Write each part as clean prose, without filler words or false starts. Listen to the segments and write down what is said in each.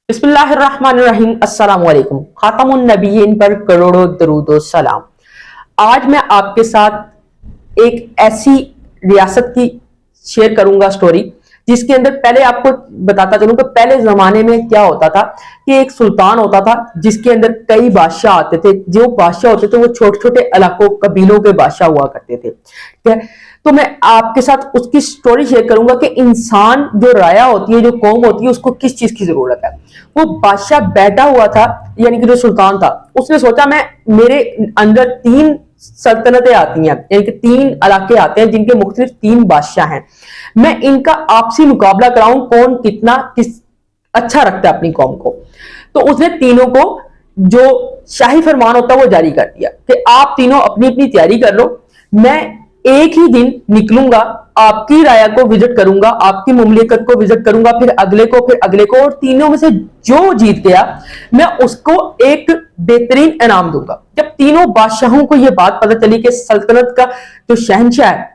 बिस्मिल्लाहिर्रहमानिर्रहीम। अस्सलाम वालेकुम। खातमुन नबीयीन पर करोड़ों दरूद और सलाम। आज मैं आपके साथ एक ऐसी रियासत की शेयर करूंगा स्टोरी, जिसके अंदर पहले आपको बताता चलूं कि पहले जमाने में क्या होता था कि एक सुल्तान होता था जिसके अंदर कई बादशाह आते थे। जो बादशाह होते थे वो छोटे छोटे इलाकों कबीलों के बादशाह हुआ करते थे। ठीक है, तो मैं आपके साथ उसकी स्टोरी शेयर करूंगा कि इंसान जो राया होती है, जो कौम होती है, उसको किस चीज की जरूरत है। वो बादशाह बैठा हुआ था, यानी कि जो सुल्तान था, उसने सोचा मैं मेरे अंदर तीन सल्तनतें आती हैं, यानी कि तीन इलाके आते हैं जिनके मुख्तलिफ तीन बादशाह हैं। मैं इनका आपसी मुकाबला कराऊं कौन कितना किस अच्छा रखता है अपनी कौम को। तो उसने तीनों को जो शाही फरमान होता है वो जारी कर दिया कि आप तीनों अपनी अपनी तैयारी कर लो, मैं एक ही दिन निकलूंगा, आपकी राया को विजिट करूंगा, आपकी मुमलिकत को विजिट करूंगा, फिर अगले को, फिर अगले को, और तीनों में से जो जीत गया मैं उसको एक बेहतरीन इनाम दूंगा। जब तीनों बादशाहों को यह बात पता चली कि सल्तनत का जो शहंशाह है,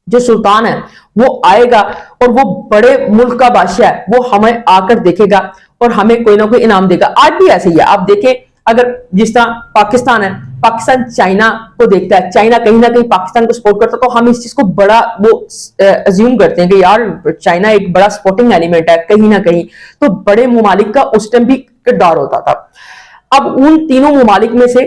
जो सुल्तान है, वो आएगा और वो बड़े मुल्क का बादशाह है, वो हमें आकर देखेगा और हमें कोई ना कोई इनाम देगा। आज भी ऐसे ही है, आप देखें, अगर जिस तरह पाकिस्तान है, पाकिस्तान चाइना को देखता है, चाइना कहीं ना कहीं पाकिस्तान को सपोर्ट करता है, तो हम इस चीज को बड़ा वो अज्यूम करते हैं कि यार चाइना एक बड़ा सपोर्टिंग एलिमेंट है कहीं ना कहीं। तो बड़े मुमालिक का उस टाइम भी किरदार होता था। अब उन तीनों मुमालिक में से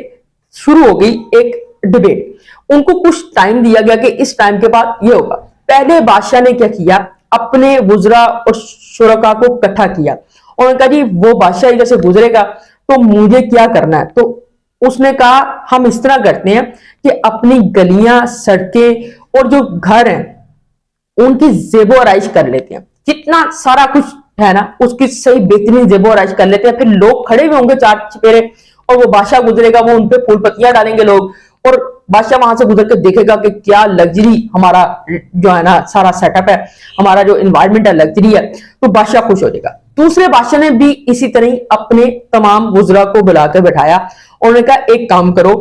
शुरू हो गई एक डिबेट। उनको कुछ टाइम दिया गया कि इस टाइम के बाद ये होगा। पहले बादशाह ने क्या किया, अपने वुजरा और शुरका को इकट्ठा किया और उन्होंने कहा जी वो बादशाह इधर से गुजरेगा तो मुझे क्या करना है। तो उसने कहा हम इस तरह करते हैं कि अपनी गलियां, सड़कें और जो घर हैं उनकी जेबो आराइश कर लेते हैं, जितना सारा कुछ है ना उसकी सही बेहतरीन जेबो आराइश कर लेते हैं। फिर लोग खड़े हुए होंगे चार चपेरे और वो बादशाह गुजरेगा, वो उनपे फूल पत्तियां डालेंगे लोग, और बादशाह वहां से गुजर के देखेगा कि क्या लग्जरी हमारा जो है ना सारा सेटअप है, हमारा जो एनवायरमेंट है लग्जरी है, तो बादशाह खुश हो जाएगा। दूसरे बादशाह ने भी इसी तरह अपने तमाम वुजरा को बुलाकर बैठाया और उन्होंने कहा एक काम करो,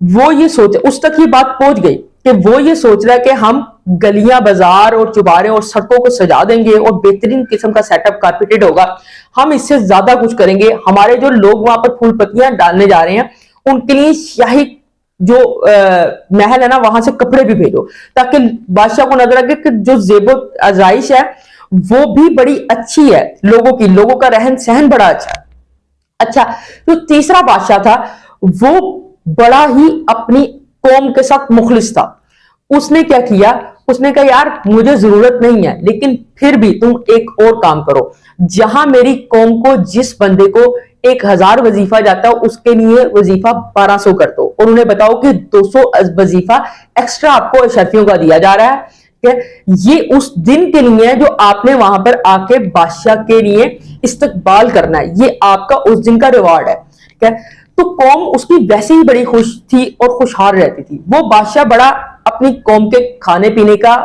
वो ये सोच, उस तक ये बात पहुंच गई कि वो ये सोच रहा है कि हम गलियां, बाजार और चुबारे और सड़कों को सजा देंगे और बेहतरीन किस्म का सेटअप कारपेटेड होगा, हम इससे ज्यादा कुछ करेंगे। हमारे जो लोग वहां पर फूल पत्तियां डालने जा रहे हैं उनके लिए शाही जो महल है ना वहां से कपड़े भी भेजो, ताकि बादशाह को नजर आए कि जो जेबो आजाइश है वो भी बड़ी अच्छी है, लोगों का रहन सहन बड़ा अच्छा। तो तीसरा बादशाह था वो बड़ा ही अपनी कौम के साथ मुखलिस था। उसने क्या किया, उसने कहा यार मुझे जरूरत नहीं है, लेकिन फिर भी तुम एक और काम करो, जहां मेरी कौम को जिस बंदे को 1000 वजीफा जाता है उसके लिए वजीफा 1200 कर दो, और उन्हें बताओ कि 200 वजीफा एक्स्ट्रा आपको अशरफियों का दिया जा रहा है। ये उस दिन के लिए है जो आपने वहां पर आके बादशाह के लिए इस्तकबाल करना है, ये आपका उस दिन का रिवार्ड है। ठीक है, तो कौम उसकी वैसे ही बड़ी खुश थी और खुशहाल रहती थी। वो बादशाह बड़ा अपनी कौम के खाने पीने का,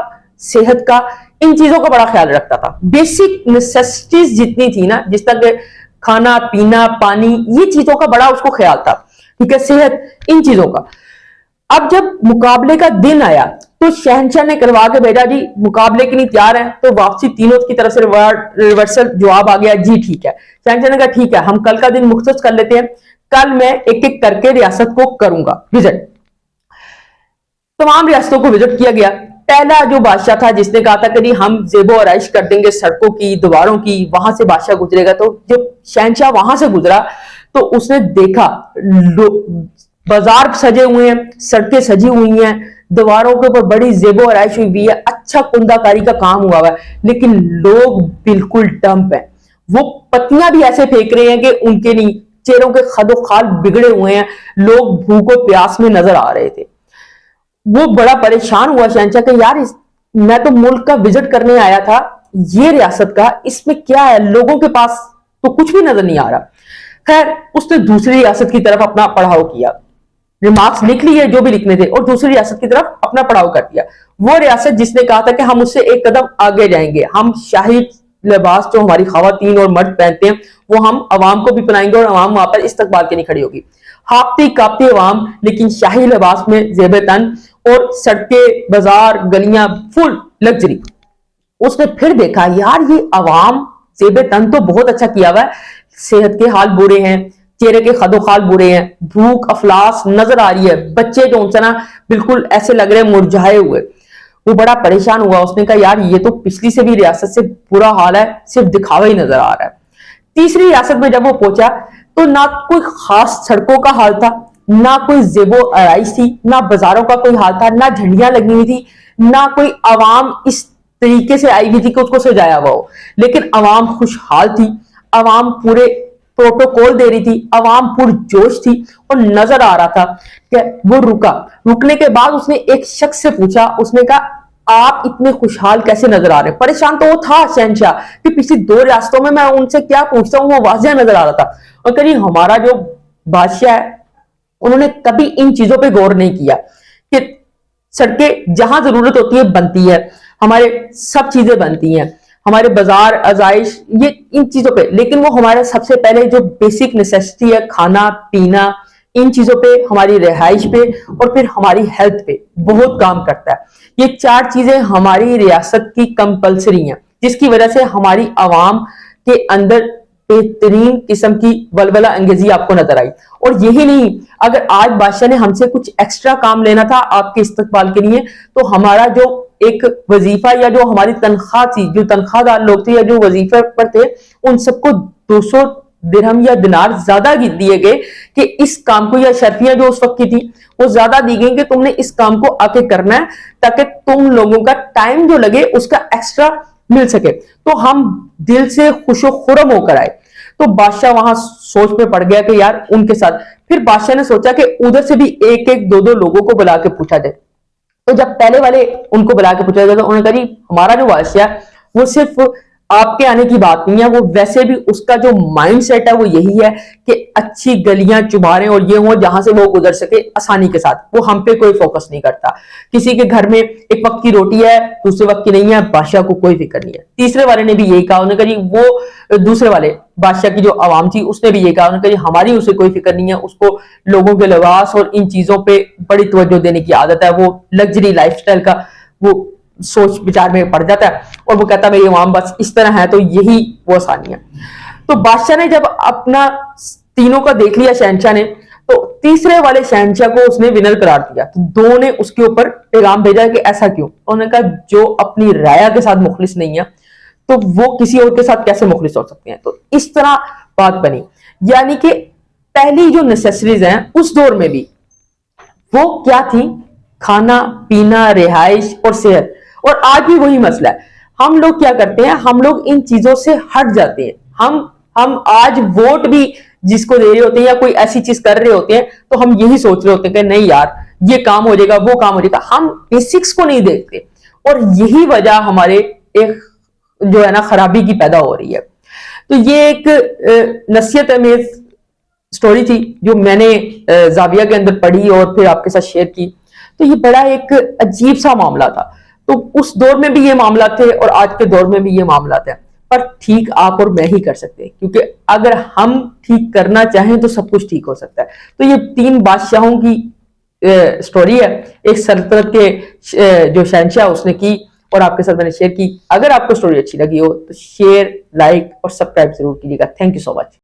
सेहत का, इन चीजों का बड़ा ख्याल रखता था। बेसिक नेसेसिटीज जितनी थी ना, जिस तक खाना पीना पानी, ये चीजों का बड़ा उसको ख्याल था। ठीक है, सेहत, इन चीजों का। अब जब मुकाबले का दिन आया तो शहंशाह ने करवा के भेजा जी मुकाबले के लिए तैयार है, तो वापसी तीनों की तरफ से रिवर्सल जवाब आ गया जी ठीक है। शहंशाह ने कहा ठीक है, हम कल का दिन मुख्तस कर लेते हैं, कल मैं एक एक करके रियासत को करूंगा विजिट। तमाम रियासतों को विजिट किया गया। पहला जो बादशाह था जिसने कहा था कि हम जेबो आराइश कर देंगे सड़कों की, दीवारों की, वहां से बादशाह गुजरेगा, तो जब शहंशाह वहां से गुजरा तो उसने देखा बाजार सजे हुए हैं, सड़कें सजी हुई हैं, दीवारों के ऊपर बड़ी जेबो आराइश हुई है, अच्छा कुंदाकारी का काम हुआ है, लेकिन लोग बिल्कुल डंप हैं। वो पत्तियां भी ऐसे फेंक रहे हैं कि उनके नहीं चेहरों के खदो खाल बिगड़े हुए हैं, लोग भूखों प्यास में नजर आ रहे थे। वो बड़ा परेशान हुआ शहंशाह कि यार मैं तो मुल्क का विजिट करने आया था, ये रियासत का इसमें क्या है, लोगों के पास तो कुछ भी नजर नहीं आ रहा। खैर उसने दूसरी रियासत की तरफ अपना पड़ाव किया, रिमार्क्स लिख लिए जो भी लिखने थे, और दूसरी रियासत की तरफ अपना पड़ाव कर दिया। वो रियासत जिसने कहा था कि हम उससे एक कदम आगे जाएंगे, हम शाही लिबास जो हमारी खवातीन और मर्द पहनते हैं वो हम अवाम को भी पहनाएंगे और अवाम वहां पर इस्तकबाल के लिए खड़ी होगी। हाफती कापती अवाम लेकिन शाही लिबास में जेब तन, और सड़कें, बाजार, गलियां फुल लग्जरी। उसने फिर देखा यार ये अवाम जेब तन तो बहुत अच्छा किया हुआ है, सेहत के हाल बुरे हैं, चेहरे के खदोखाल बुरे हैं, भूख अफलास नजर आ रही है, बच्चे जो उनसे ना बिल्कुल ऐसे लग रहे हैं मुरझाए हुए। वो बड़ा परेशान हुआ, उसने कहा यार ये तो पिछली से भी रियासत से बुरा हाल है, सिर्फ दिखावा ही नजर आ रहा है। तीसरी रियासत में जब वो पहुंचा तो ना कोई खास सड़कों का हाल था, ना कोई जेबो आराइश थी, ना बाजारों का कोई हाल था, ना झंडियां लगी हुई थी, ना कोई आवाम इस तरीके से आई हुई थी कि उसको सजाया हुआ हो। लेकिन आवाम खुशहाल थी, आवाम पूरे प्रोटोकॉल दे रही थी, आवाम पुरजोश थी और नजर आ रहा था कि वो रुका। रुकने के बाद उसने एक शख्स से पूछा, उसने कहा आप इतने खुशहाल कैसे नजर आ रहे हैं? परेशान तो वो था शहनशाह कि पिछली 2 रियासतों में मैं उनसे क्या पूछता हूँ, वो वाज़ेह नजर आ रहा था। और कहीं हमारा जो बादशाह है उन्होंने कभी इन चीजों पे गौर नहीं किया कि सड़कें जहां जरूरत होती है बनती है, हमारे सब चीजें बनती हैं, हमारे बाजार अजाइश ये इन चीजों पे, लेकिन वो हमारे सबसे पहले जो बेसिक नेसेसिटी है खाना पीना, इन चीजों पे, हमारी रिहाइश पे और फिर हमारी हेल्थ पे बहुत काम करता है। ये 4 चीजें हमारी रियासत की कंपलसरी हैं, जिसकी वजह से हमारी आवाम के अंदर बेहतरीन किस्म की वलवला अंगेजी आपको नजर आई। और यही नहीं, अगर आज बादशाह ने हमसे कुछ एक्स्ट्रा काम लेना था आपके इस्तकबाल के लिए, तो हमारा जो एक वजीफा या जो हमारी तनख्वाह थी, जो तनख्वाहदार लोग थे या जो वजीफे पर थे, उन सबको 200 दिरहम या दिनार ज्यादा दिए गए कि इस काम को, या शर्फियां जो उस वक्त की थी वो ज्यादा दी गई कि तुमने इस काम को आके करना है ताकि तुम लोगों का टाइम जो लगे उसका एक्स्ट्रा मिल सके। तो हम दिल से खुशो खुरम होकर आए। तो बादशाह वहां सोच में पड़ गया कि यार उनके साथ, फिर बादशाह ने सोचा कि उधर से भी एक एक दो दो लोगों को बुला के पूछा जाए। तो जब पहले वाले उनको बुला के पूछा गया तो उन्होंने कहा हमारा जो बादशाह है वो सिर्फ आपके आने की बात नहीं है, वो वैसे भी उसका जो माइंड सेट है वो यही है कि अच्छी गलियां चुबारें और ये हो जहां से वो गुजर सके आसानी के साथ, वो हम पे कोई फोकस नहीं करता। किसी के घर में एक वक्त की रोटी है दूसरे वक्त की नहीं है, बादशाह को कोई फिक्र नहीं है। तीसरे वाले ने भी यही कहा, उन्होंने कहा वो दूसरे वाले बादशाह की जो आवाम थी उसने भी ये कहा, उन्होंने कहा हमारी उसे कोई फिक्र नहीं है, उसको लोगों के लिबास और इन चीजों पे बड़ी तवज्जो देने की आदत है, वो लग्जरी लाइफस्टाइल का वो सोच विचार में पड़ जाता है और वो कहता है मेरी आवाम बस इस तरह है, तो यही वो आसानी है। तो बादशाह ने जब अपना तीनों का देख लिया शहनशाह ने, तो तीसरे वाले शहनशाह को उसने विनर करार दिया। तो दो ने उसके ऊपर पैगाम भेजा कि ऐसा क्यों? उन्होंने कहा जो अपनी राया के साथ मुखलिस नहीं है तो वो किसी और के साथ कैसे मुखलिस हो सकते हैं। तो इस तरह बात बनी, यानी कि पहली जो नेसेसरीज हैं उस दौर में भी वो क्या थी? खाना पीना, रिहाइश और सेहत। और आज भी वही मसला है। हम लोग क्या करते हैं, हम लोग इन चीजों से हट जाते हैं। हम आज वोट भी जिसको दे रहे होते हैं या कोई ऐसी चीज कर रहे होते हैं तो हम यही सोच रहे होते हैं कि नहीं यार ये काम हो जाएगा वो काम हो जाएगा, हम बेसिक्स को नहीं देखते। और यही वजह हमारे एक जो है ना खराबी की पैदा हो रही है। तो ये एक नसीहत अमेज स्टोरी थी जो मैंने जाविया के अंदर पढ़ी और फिर आपके साथ शेयर की। तो ये बड़ा एक अजीब सा मामला था। तो उस दौर में भी ये मामला थे और आज के दौर में भी ये मामला थे, पर ठीक आप और मैं ही कर सकते हैं, क्योंकि अगर हम ठीक करना चाहें तो सब कुछ ठीक हो सकता है। तो ये 3 बादशाहों की स्टोरी है, एक सल्तनत के जो शहनशाह उसने की और आपके साथ मैंने शेयर की। अगर आपको स्टोरी अच्छी लगी हो तो शेयर, लाइक और सब्सक्राइब जरूर कीजिएगा। Thank you so much.